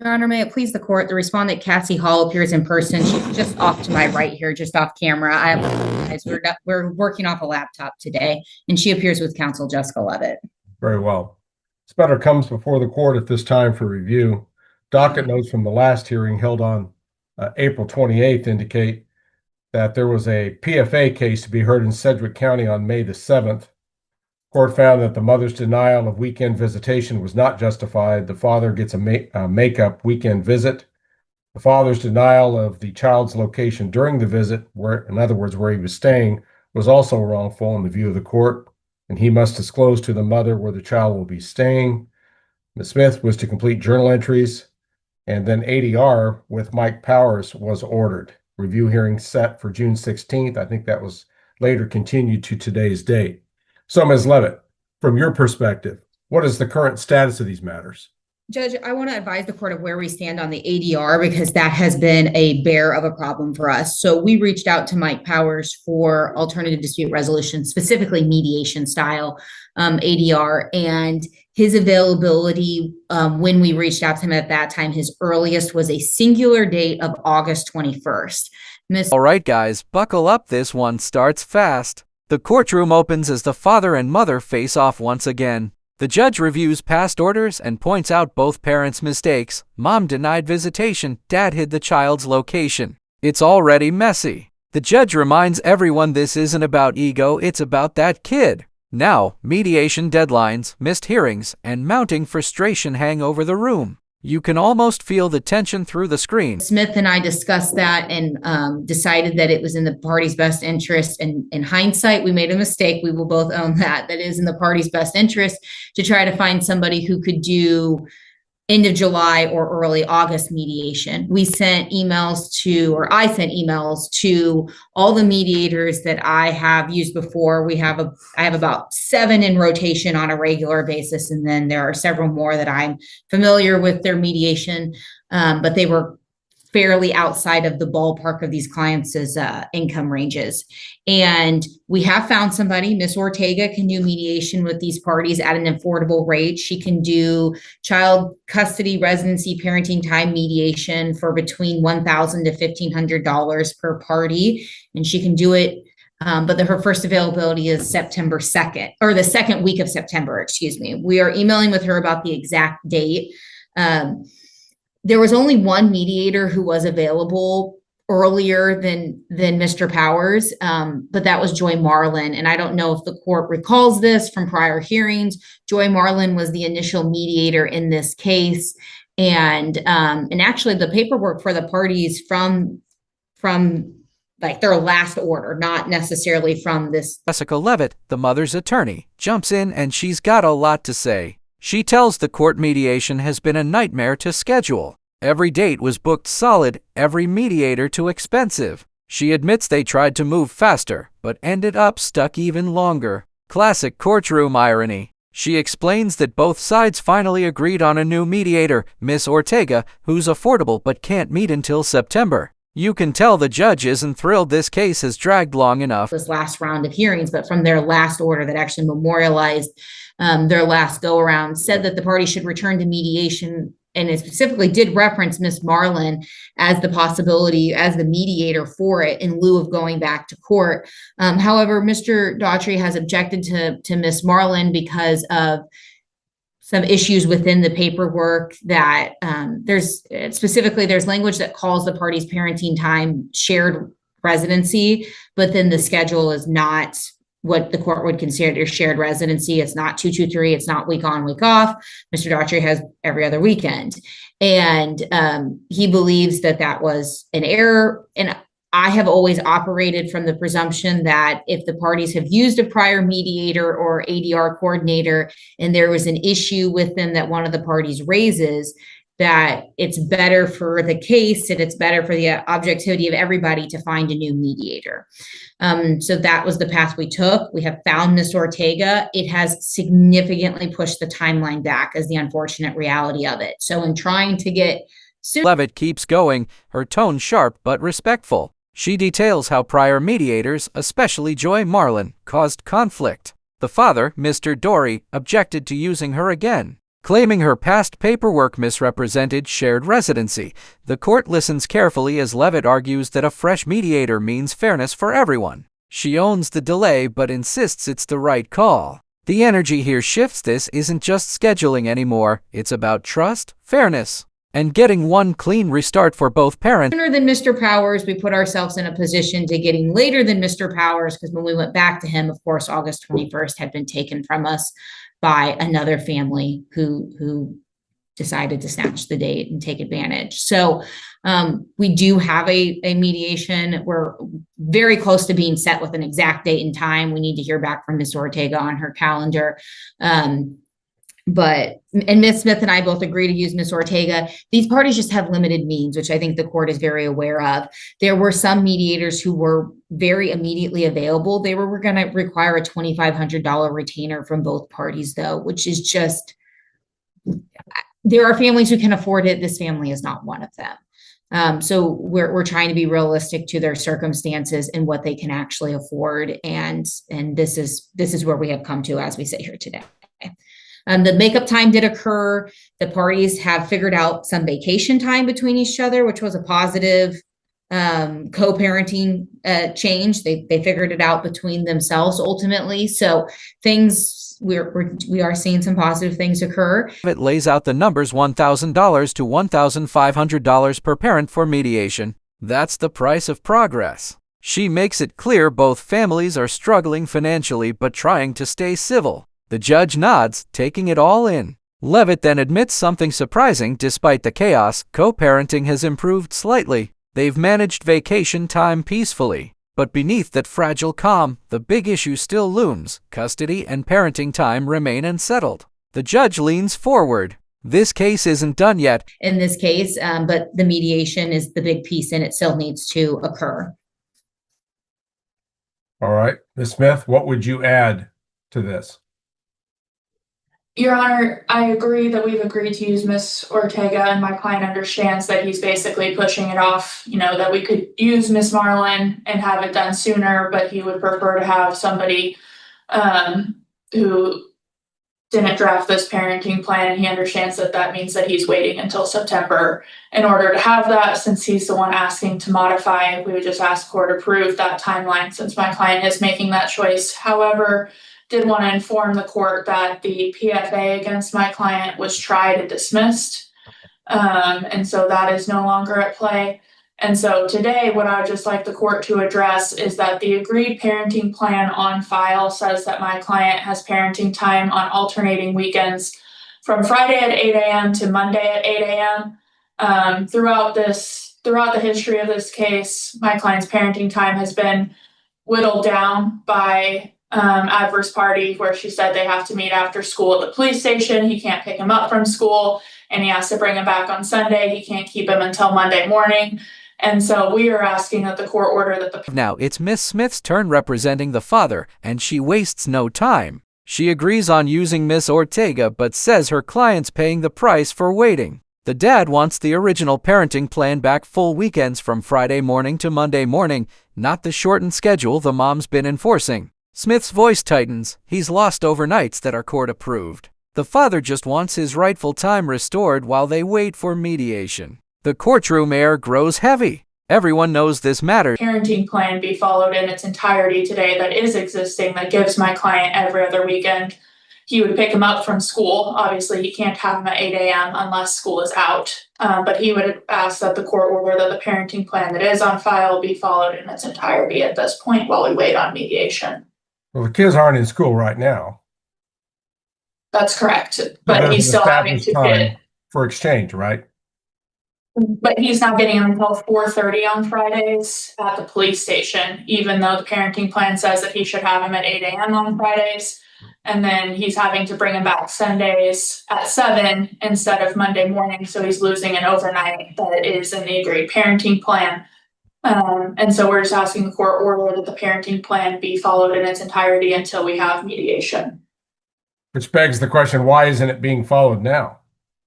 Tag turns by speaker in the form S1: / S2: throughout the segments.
S1: Your Honor, may it please the court, the respondent Cassie Hall appears in person. She's just off to my right here, just off camera. I apologize. We're working off a laptop today, and she appears with counsel Jessica Levitt.
S2: Very well. This matter comes before the court at this time for review. Docket notes from the last hearing held on April 28th indicate that there was a PFA case to be heard in Sedgwick County on May the 7th. Court found that the mother's denial of weekend visitation was not justified. The father gets a makeup weekend visit. The father's denial of the child's location during the visit, where, in other words, where he was staying, was also wrongful in the view of the court, and he must disclose to the mother where the child will be staying. Ms. Smith was to complete journal entries, and then ADR with Mike Powers was ordered. Review hearing set for June 16th. I think that was later continued to today's date. So, Ms. Levitt, from your perspective, what is the current status of these matters?
S1: Judge, I want to advise the court of where we stand on the ADR because that has been a bear of a problem for us. So we reached out to Mike Powers for alternative dispute resolution, specifically mediation style ADR, and his availability when we reached out to him at that time, his earliest was a singular date of August 21st.
S3: All right, guys, buckle up. This one starts fast. The courtroom opens as the father and mother face off once again. The judge reviews past orders and points out both parents' mistakes. Mom denied visitation, dad hid the child's location. It's already messy. The judge reminds everyone this isn't about ego, it's about that kid. Now, mediation deadlines, missed hearings, and mounting frustration hang over the room. You can almost feel the tension through the screen.
S1: Smith and I discussed that and decided that it was in the party's best interest. And in hindsight, we made a mistake. We will both own that. That is in the party's best interest to try to find somebody who could do end of July or early August mediation. We sent emails to, or I sent emails to all the mediators that I have used before. I have about 7 in rotation on a regular basis. And then there are several more that I'm familiar with their mediation, but they were fairly outside of the ballpark of these clients' income ranges. And we have found somebody. Miss Ortega can do mediation with these parties at an affordable rate. She can do child custody, residency, parenting time mediation for between $1,000 to $1,500 per party. And she can do it, but her first availability is September 2nd, or the second week of September, excuse me. We are emailing with her about the exact date. There was only one mediator who was available earlier than Mr. Powers, but that was Joy Marlin. And I don't know if the court recalls this from prior hearings. Joy Marlin was the initial mediator in this case. And actually the paperwork for the parties from like their last order, not necessarily from this.
S3: Jessica Levitt, the mother's attorney, jumps in and she's got a lot to say. She tells the court mediation has been a nightmare to schedule. Every date was booked solid, every mediator too expensive. She admits they tried to move faster, but ended up stuck even longer. Classic courtroom irony. She explains that both sides finally agreed on a new mediator, Miss Ortega, who's affordable but can't meet until September. You can tell the judge isn't thrilled this case has dragged long enough.
S1: This last round of hearings, but from their last order that actually memorialized their last go-around, said that the party should return to mediation, and it specifically did reference Miss Marlin as the possibility, as the mediator for it in lieu of going back to court. However, Mr. Daughtry has objected to Miss Marlin because of some issues within the paperwork that there's language that calls the party's parenting time shared residency, but then the schedule is not what the court would consider shared residency. It's not 2-2-3. It's not week on, week off. Mr. Daughtry has every other weekend. And he believes that that was an error. And I have always operated from the presumption that if the parties have used a prior mediator or ADR coordinator, and there was an issue with them that one of the parties raises, that it's better for the case and it's better for the objectivity of everybody to find a new mediator. So that was the path we took. We have found Miss Ortega. It has significantly pushed the timeline back as the unfortunate reality of it. So in trying to get
S3: Levitt keeps going, her tone sharp but respectful. She details how prior mediators, especially Joy Marlin, caused conflict. The father, Mr. Dory, objected to using her again. claiming her past paperwork misrepresented shared residency. The court listens carefully as Levitt argues that a fresh mediator means fairness for everyone. She owns the delay but insists it's the right call. The energy here shifts. This isn't just scheduling anymore. It's about trust, fairness, and getting one clean restart for both parents.
S1: Sooner than Mr. Powers, we put ourselves in a position to getting later than Mr. Powers, because when we went back to him, of course, August 21st had been taken from us by another family who decided to snatch the date and take advantage. So we do have a mediation. We're very close to being set with an exact date and time. We need to hear back from Ms. Ortega on her calendar. But Ms. Smith and I both agree to use Ms. Ortega. These parties just have limited means, which I think the court is very aware of. There were some mediators who were very immediately available. They were going to require a $2,500 retainer from both parties, though, which is just, there are families who can afford it. This family is not one of them. So we're trying to be realistic to their circumstances and what they can actually afford. And this is where we have come to as we sit here today. The makeup time did occur. The parties have figured out some vacation time between each other, which was a positive co-parenting change. They figured it out between themselves ultimately. So we are seeing some positive things occur.
S3: It lays out the numbers: $1,000 to $1,500 per parent for mediation. That's the price of progress. She makes it clear both families are struggling financially but trying to stay civil. The judge nods, taking it all in. Levitt then admits something surprising. Despite the chaos, co-parenting has improved slightly. They've managed vacation time peacefully. But beneath that fragile calm, the big issue still looms. Custody and parenting time remain unsettled. The judge leans forward. This case isn't done yet.
S1: In this case, but the mediation is the big piece and it still needs to occur.
S2: All right, Ms. Smith, what would you add to this?
S4: Your Honor, I agree that we've agreed to use Ms. Ortega, and my client understands that he's basically pushing it off, that we could use Ms. Marlin and have it done sooner, but he would prefer to have somebody who didn't draft this parenting plan, and he understands that that means that he's waiting until September in order to have that. Since he's the one asking to modify, we would just ask court approve that timeline since my client is making that choice. However, did want to inform the court that the PFA against my client was tried and dismissed. And so that is no longer at play. And so today, what I would just like the court to address is that the agreed parenting plan on file says that my client has parenting time on alternating weekends from Friday at 8 a.m. to Monday at 8 a.m. Throughout the history of this case, my client's parenting time has been whittled down by adverse party, where she said they have to meet after school at the police station. He can't pick him up from school and he has to bring him back on Sunday. He can't keep him until Monday morning. And so we are asking that the court order that
S3: Now it's Miss Smith's turn representing the father, and she wastes no time. She agrees on using Miss Ortega but says her client's paying the price for waiting. The dad wants the original parenting plan back, full weekends from Friday morning to Monday morning, not the shortened schedule the mom's been enforcing. Smith's voice tightens. He's lost overnights that are court approved. The father just wants his rightful time restored while they wait for mediation. The courtroom air grows heavy. Everyone knows this matters.
S4: Parenting plan be followed in its entirety today that is existing, that gives my client every other weekend. He would pick him up from school. Obviously, he can't have him at 8 a.m. unless school is out. But he would ask that the court order that the parenting plan that is on file be followed in its entirety at this point while we wait on mediation.
S2: Well, the kids aren't in school right now.
S4: That's correct. But he's still having to get
S2: for exchange, right?
S4: But he's not getting them until 4:30 on Fridays at the police station, even though the parenting plan says that he should have him at 8 a.m. on Fridays. And then he's having to bring him back Sundays at 7 instead of Monday morning. So he's losing an overnight that is in the agreed parenting plan. And so we're just asking the court order that the parenting plan be followed in its entirety until we have mediation.
S2: Which begs the question, why isn't it being followed now,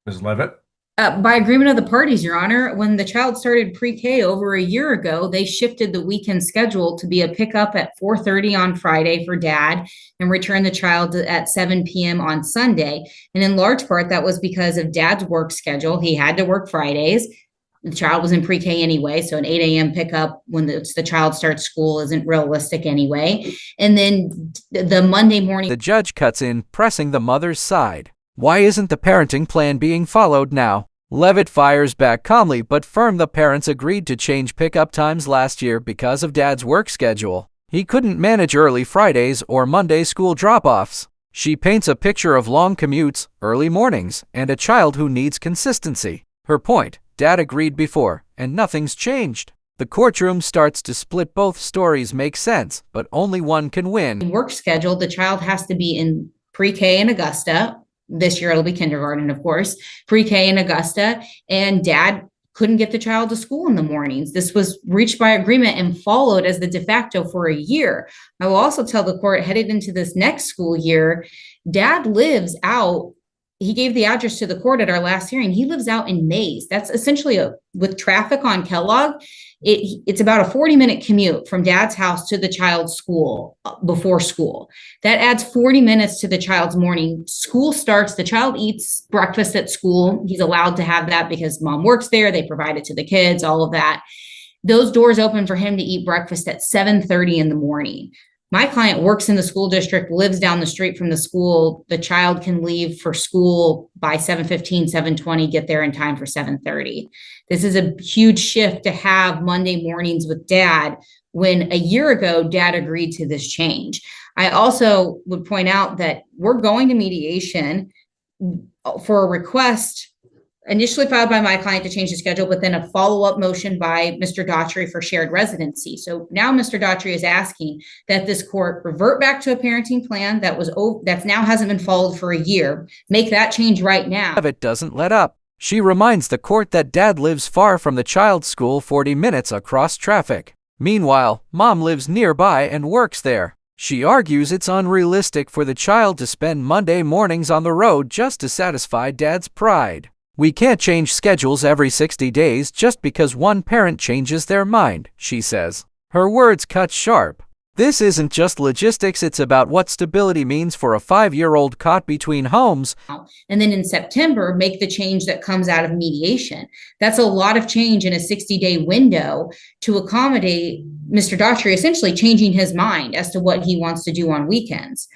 S2: Ms. Levitt?
S1: By agreement of the parties, Your Honor, when the child started pre-K over a year ago, they shifted the weekend schedule to be a pickup at 4:30 on Friday for dad and return the child at 7 p.m. on Sunday. And in large part, that was because of dad's work schedule. He had to work Fridays. The child was in pre-K anyway, so an 8 a.m. pickup when the child starts school isn't realistic anyway. And then the Monday morning.
S3: The judge cuts in, pressing the mother's side. Why isn't the parenting plan being followed now? Levitt fires back calmly but firm. The parents agreed to change pickup times last year because of dad's work schedule. He couldn't manage early Fridays or Monday school drop-offs. She paints a picture of long commutes, early mornings, and a child who needs consistency. Her point, dad agreed before, and nothing's changed. The courtroom starts to split. Both stories make sense, but only one can win.
S1: Work schedule, the child has to be in pre-K in Augusta. This year it'll be kindergarten, of course, pre-K in Augusta, and dad couldn't get the child to school in the mornings. This was reached by agreement and followed as the de facto for a year. I will also tell the court, headed into this next school year, dad lives out. He gave the address to the court at our last hearing. He lives out in Mays. That's essentially with traffic on Kellogg. It's about a 40-minute commute from dad's house to the child's school before school. That adds 40 minutes to the child's morning. School starts, the child eats breakfast at school. He's allowed to have that because mom works there. They provide it to the kids, all of that. Those doors open for him to eat breakfast at 7:30 in the morning. My client works in the school district, lives down the street from the school. The child can leave for school by 7:15, 7:20, get there in time for 7:30. This is a huge shift to have Monday mornings with dad when a year ago, dad agreed to this change. I also would point out that we're going to mediation for a request initially filed by my client to change the schedule, but then a follow-up motion by Mr. Daughtry for shared residency. So now Mr. Daughtry is asking that this court revert back to a parenting plan that now hasn't been followed for a year. Make that change right now.
S3: Levitt doesn't let up. She reminds the court that dad lives far from the child's school, 40 minutes across traffic. Meanwhile, mom lives nearby and works there. She argues it's unrealistic for the child to spend Monday mornings on the road just to satisfy dad's pride. We can't change schedules every 60 days just because one parent changes their mind, she says. Her words cut sharp. This isn't just logistics, it's about what stability means for a 5-year-old caught between homes.
S1: And then in September, make the change that comes out of mediation. That's a lot of change in a 60-day window to accommodate Mr. Daughtry essentially changing his mind as to what he wants to do on weekends.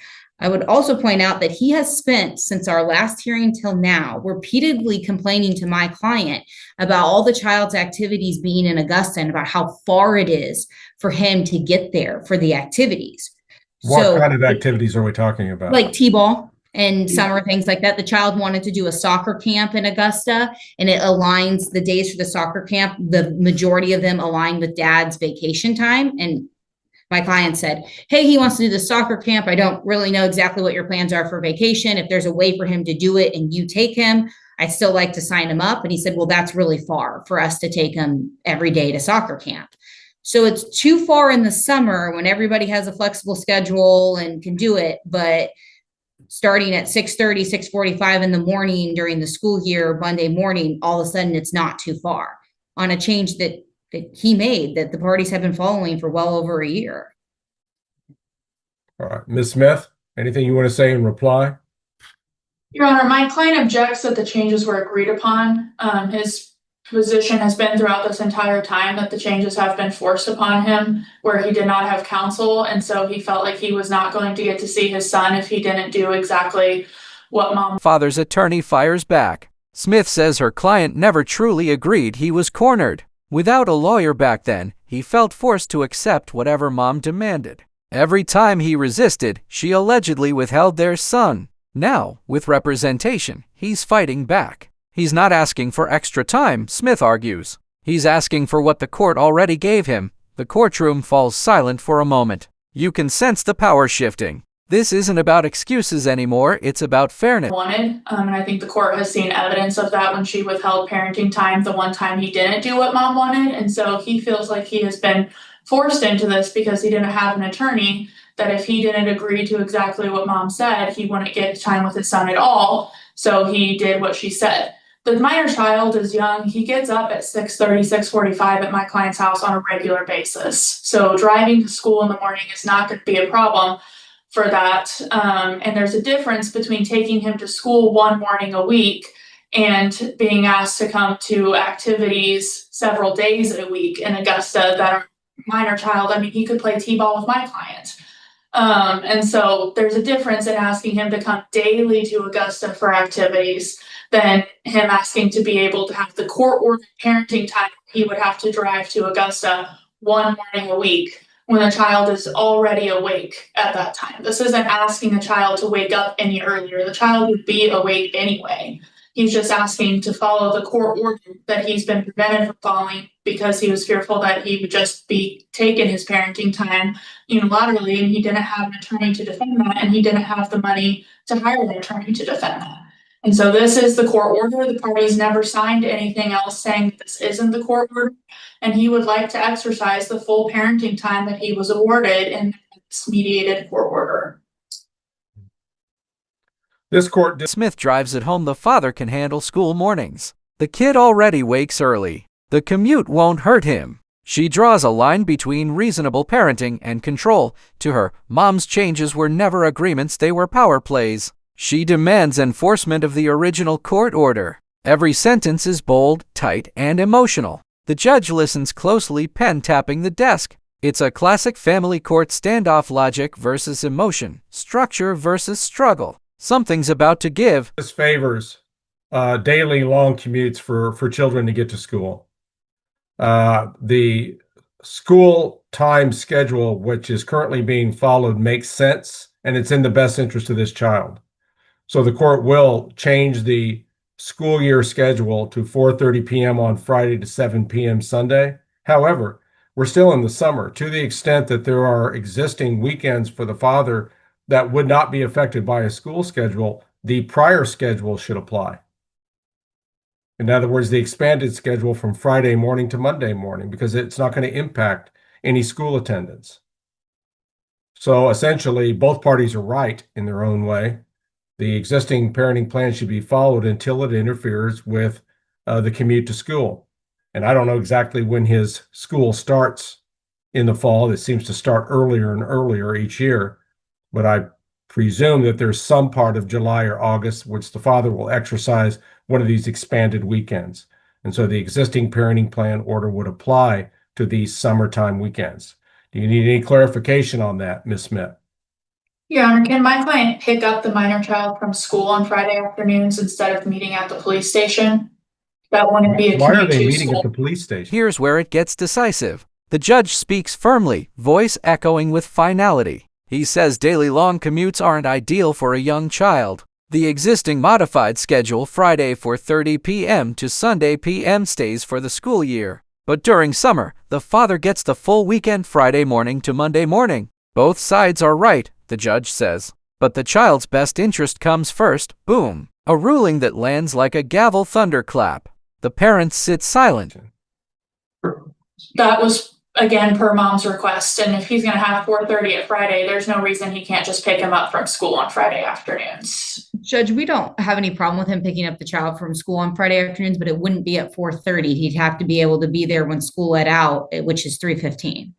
S1: I would also point out that he has spent, since our last hearing till now, repeatedly complaining to my client about all the child's activities being in Augusta and about how far it is for him to get there for the activities.
S2: What kind of activities are we talking about?
S1: Like T-ball and summer things like that. The child wanted to do a soccer camp in Augusta, and it aligns the days for the soccer camp. The majority of them align with dad's vacation time, and my client said, hey, he wants to do the soccer camp. I don't really know exactly what your plans are for vacation. If there's a way for him to do it and you take him, I'd still like to sign him up. And he said, well, that's really far for us to take him every day to soccer camp. So it's too far in the summer when everybody has a flexible schedule and can do it. But starting at 6:30, 6:45 in the morning during the school year, Monday morning, all of a sudden it's not too far on a change that he made that the parties have been following for well over a year.
S2: All right, Ms. Smith, anything you want to say in reply?
S4: Your Honor, my client objects that the changes were agreed upon. His position has been throughout this entire time that the changes have been forced upon him where he did not have counsel. And so he felt like he was not going to get to see his son if he didn't do exactly what mom.
S3: Father's attorney fires back. Smith says her client never truly agreed. He was cornered. Without a lawyer back then, he felt forced to accept whatever mom demanded. Every time he resisted, she allegedly withheld their son. Now, with representation, he's fighting back. He's not asking for extra time, Smith argues. He's asking for what the court already gave him. The courtroom falls silent for a moment. You can sense the power shifting. This isn't about excuses anymore, it's about fairness.
S4: And I think the court has seen evidence of that when she withheld parenting time the one time he didn't do what mom wanted. And so he feels like he has been forced into this because he didn't have an attorney, that if he didn't agree to exactly what mom said, he wouldn't get time with his son at all. So he did what she said. The minor child is young. He gets up at 6:30, 6:45 at my client's house on a regular basis. So driving to school in the morning is not going to be a problem for that. And there's a difference between taking him to school one morning a week and being asked to come to activities several days a week in Augusta that are minor child. I mean, he could play t-ball with my client. And so there's a difference in asking him to come daily to Augusta for activities than him asking to be able to have the court-ordered parenting time. He would have to drive to Augusta one morning a week when the child is already awake at that time. This isn't asking a child to wake up any earlier. The child would be awake anyway. He's just asking to follow the court order that he's been prevented from following because he was fearful that he would just be taking his parenting time unilaterally, and he didn't have an attorney to defend that, and he didn't have the money to hire an attorney to defend that. And so this is the court order. The parties never signed anything else saying this isn't the court order, and he would like to exercise the full parenting time that he was awarded in this mediated court order.
S2: This court
S3: Smith drives it home the father can handle school mornings. The kid already wakes early. The commute won't hurt him. She draws a line between reasonable parenting and control. To her, mom's changes were never agreements, they were power plays. She demands enforcement of the original court order. Every sentence is bold, tight, and emotional. The judge listens closely, pen tapping the desk. It's a classic family court standoff: logic versus emotion, structure versus struggle. Something's about to give.
S2: This favors daily long commutes for children to get to school. The school time schedule, which is currently being followed, makes sense, and it's in the best interest of this child. So the court will change the school year schedule to 4:30 p.m. on Friday to 7 p.m. Sunday. However, we're still in the summer. To the extent that there are existing weekends for the father that would not be affected by a school schedule, the prior schedule should apply. In other words, the expanded schedule from Friday morning to Monday morning, because it's not going to impact any school attendance. So essentially, both parties are right in their own way. The existing parenting plan should be followed until it interferes with the commute to school. And I don't know exactly when his school starts in the fall. It seems to start earlier and earlier each year. But I presume that there's some part of July or August which the father will exercise one of these expanded weekends. And so the existing parenting plan order would apply to these summertime weekends. Do you need any clarification on that, Ms. Smith?
S4: Your Honor, can my client pick up the minor child from school on Friday afternoons instead of meeting at the police station? That wouldn't be a
S2: Why are
S4: commute
S2: they
S4: to
S2: meeting at
S4: school.
S2: the police station?
S3: Here's where it gets decisive. The judge speaks firmly, voice echoing with finality. He says daily long commutes aren't ideal for a young child. The existing modified schedule, Friday 4:30 p.m. to Sunday p.m., stays for the school year. But during summer, the father gets the full weekend, Friday morning to Monday morning. Both sides are right, the judge says. But the child's best interest comes first. Boom. A ruling that lands like a gavel thunderclap. The parents sit silent.
S4: That was, again, per mom's request, and if he's gonna have 4:30 at Friday, there's no reason he can't just pick him up from school on Friday afternoons.
S1: Judge, we don't have any problem with him picking up the child from school on Friday afternoons, but it wouldn't be at 4:30. He'd have to be able to be there when school let out, which is 3:15.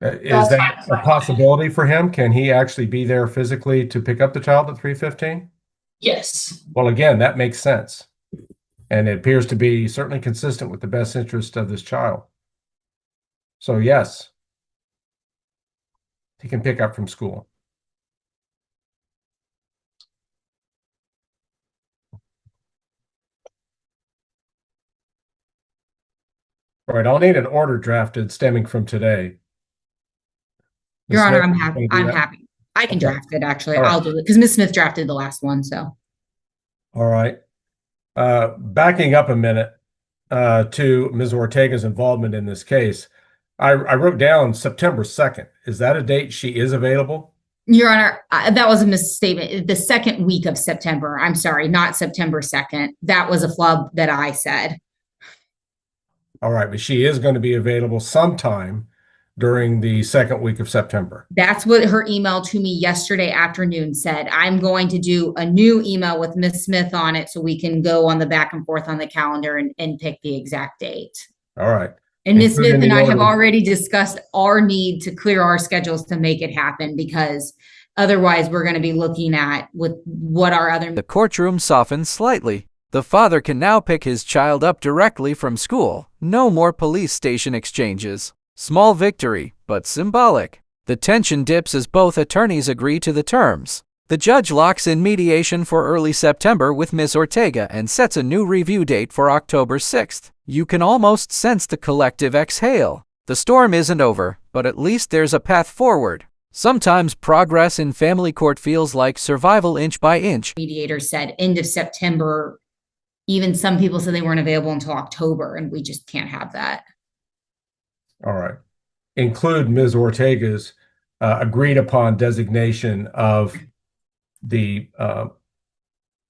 S2: Is
S4: That's
S2: that
S4: fine.
S2: a possibility for him? Can he actually be there physically to pick up the child at 3:15?
S4: Yes.
S2: Well, again, that makes sense. And it appears to be certainly consistent with the best interest of this child. So yes, he can pick up from school. All right, I'll need an order drafted stemming from today.
S1: Your
S2: Ms.
S1: Honor,
S2: Smith,
S1: I'm
S2: you
S1: happy.
S2: wanna do
S1: I'm
S2: that?
S1: happy. I can
S2: Okay.
S1: draft it, actually.
S2: All right.
S1: I'll do it because Ms. Smith drafted the last one, so.
S2: All right. Backing up a minute to Ms. Ortega's involvement in this case, I wrote down September 2nd. Is that a date she is available?
S1: Your Honor, that was a misstatement. The second week of September. I'm sorry, not September 2nd. That was a flub that I said.
S2: All right, but she is going to be available sometime during the second week of September.
S1: That's what her email to me yesterday afternoon said. I'm going to do a new email with Miss Smith on it so we can go on the back and forth on the calendar and pick the exact date.
S2: All right.
S1: And Ms. Smith
S2: Including
S1: and
S2: the
S1: I have
S2: order-
S1: already discussed our need to clear our schedules to make it happen, because otherwise we're going to be looking at with what our other.
S3: The courtroom softens slightly. The father can now pick his child up directly from school. No more police station exchanges. Small victory, but symbolic. The tension dips as both attorneys agree to the terms. The judge locks in mediation for early September with Ms. Ortega and sets a new review date for October 6th. You can almost sense the collective exhale. The storm isn't over, but at least there's a path forward. Sometimes progress in family court feels like survival inch by inch.
S1: Mediator said end of September. Even some people said they weren't available until October, and we just can't have that.
S2: All right. Include Ms. Ortega's agreed upon designation of the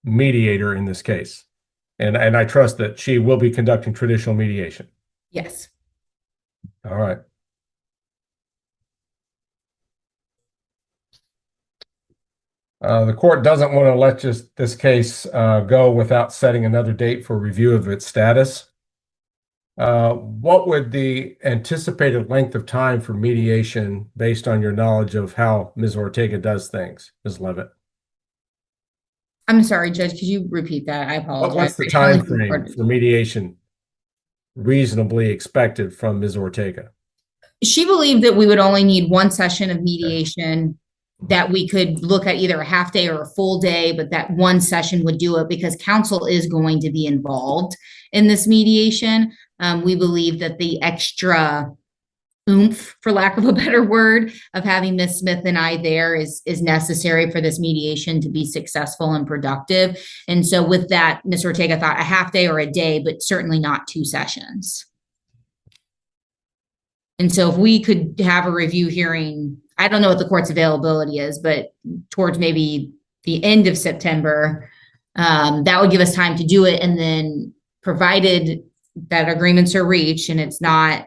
S2: mediator in this case. And I trust that she will be conducting traditional mediation.
S1: Yes.
S2: All right. The court doesn't want to let this case go without setting another date for review of its status. What would the anticipated length of time for mediation based on your knowledge of how Ms. Ortega does things, Ms. Levitt?
S1: I'm sorry, Judge, could you repeat that? I apologize.
S2: What's the time frame for mediation reasonably expected from Ms. Ortega?
S1: She believed that we would only need one session of mediation, that we could look at either a half day or a full day, but that one session would do it because counsel is going to be involved in this mediation. We believe that the extra oomph, for lack of a better word, of having Ms. Smith and I there is necessary for this mediation to be successful and productive. And so with that, Ms. Ortega thought a half day or a day, but certainly not 2 sessions. And so if we could have a review hearing, I don't know what the court's availability is, but towards maybe the end of September, that would give us time to do it. And then provided that agreements are reached and it's not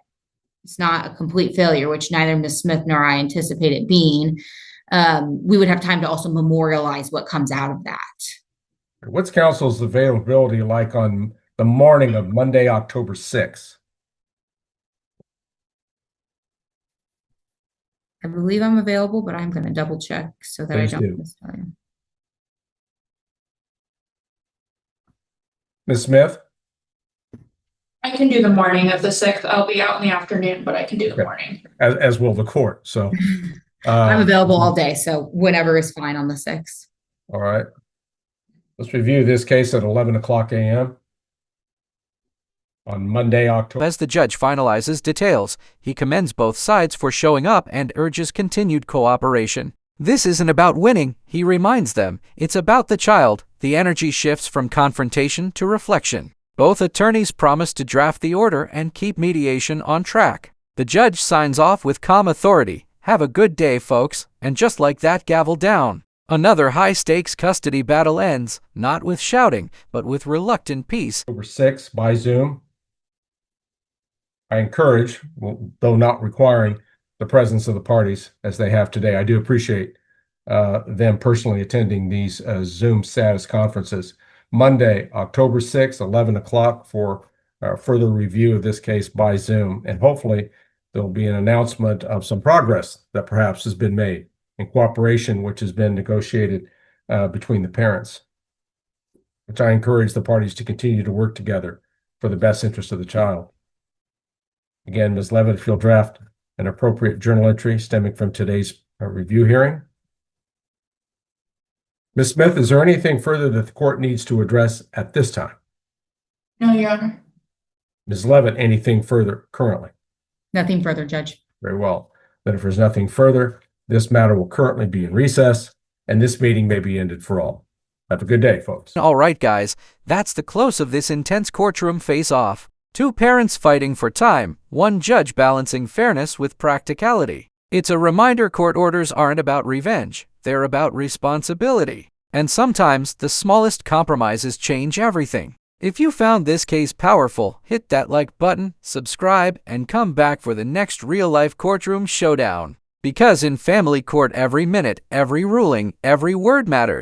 S1: a complete failure, which neither Ms. Smith nor I anticipate it being, we would have time to also memorialize what comes out of that.
S2: What's counsel's availability like on the morning of Monday, October 6th?
S1: I believe I'm available, but I'm going to double check so that
S2: Please
S1: I
S2: do.
S1: don't mistell you.
S2: Ms. Smith?
S4: I can do the morning of the 6th. I'll be out in the afternoon, but I can do the
S2: Okay.
S4: morning.
S2: As will the court. So
S1: I'm available all day, so whenever is fine on the 6th.
S2: all right. Let's review this case at 11 o'clock a.m. on Monday, October.
S3: As the judge finalizes details, he commends both sides for showing up and urges continued cooperation. This isn't about winning, he reminds them. It's about the child. The energy shifts from confrontation to reflection. Both attorneys promise to draft the order and keep mediation on track. The judge signs off with calm authority. Have a good day, folks. And just like that, gavel down. Another high-stakes custody battle ends, not with shouting, but with reluctant peace.
S2: October 6th by Zoom. I encourage, though not requiring, the presence of the parties as they have today. I do appreciate them personally attending these Zoom status conferences. Monday, October 6th, 11 o'clock for further review of this case by Zoom. And hopefully there'll be an announcement of some progress that perhaps has been made in cooperation, which has been negotiated between the parents, which I encourage the parties to continue to work together for the best interest of the child. Again, Ms. Levitt, if you'll draft an appropriate journal entry stemming from today's review hearing. Ms. Smith, is there anything further that the court needs to address at this time?
S4: No, Your Honor.
S2: Ms. Levitt, anything further currently?
S1: Nothing further, Judge.
S2: Very well. Then if there's nothing further, this matter will currently be in recess, and this meeting may be ended for all. Have a good day, folks.
S3: All right, guys, that's the close of this intense courtroom face-off. 2 parents fighting for time, 1 judge balancing fairness with practicality. It's a reminder court orders aren't about revenge, they're about responsibility. And sometimes the smallest compromises change everything. If you found this case powerful, hit that like button, subscribe, and come back for the next real-life courtroom showdown. Because in family court, every minute, every ruling, every word matters.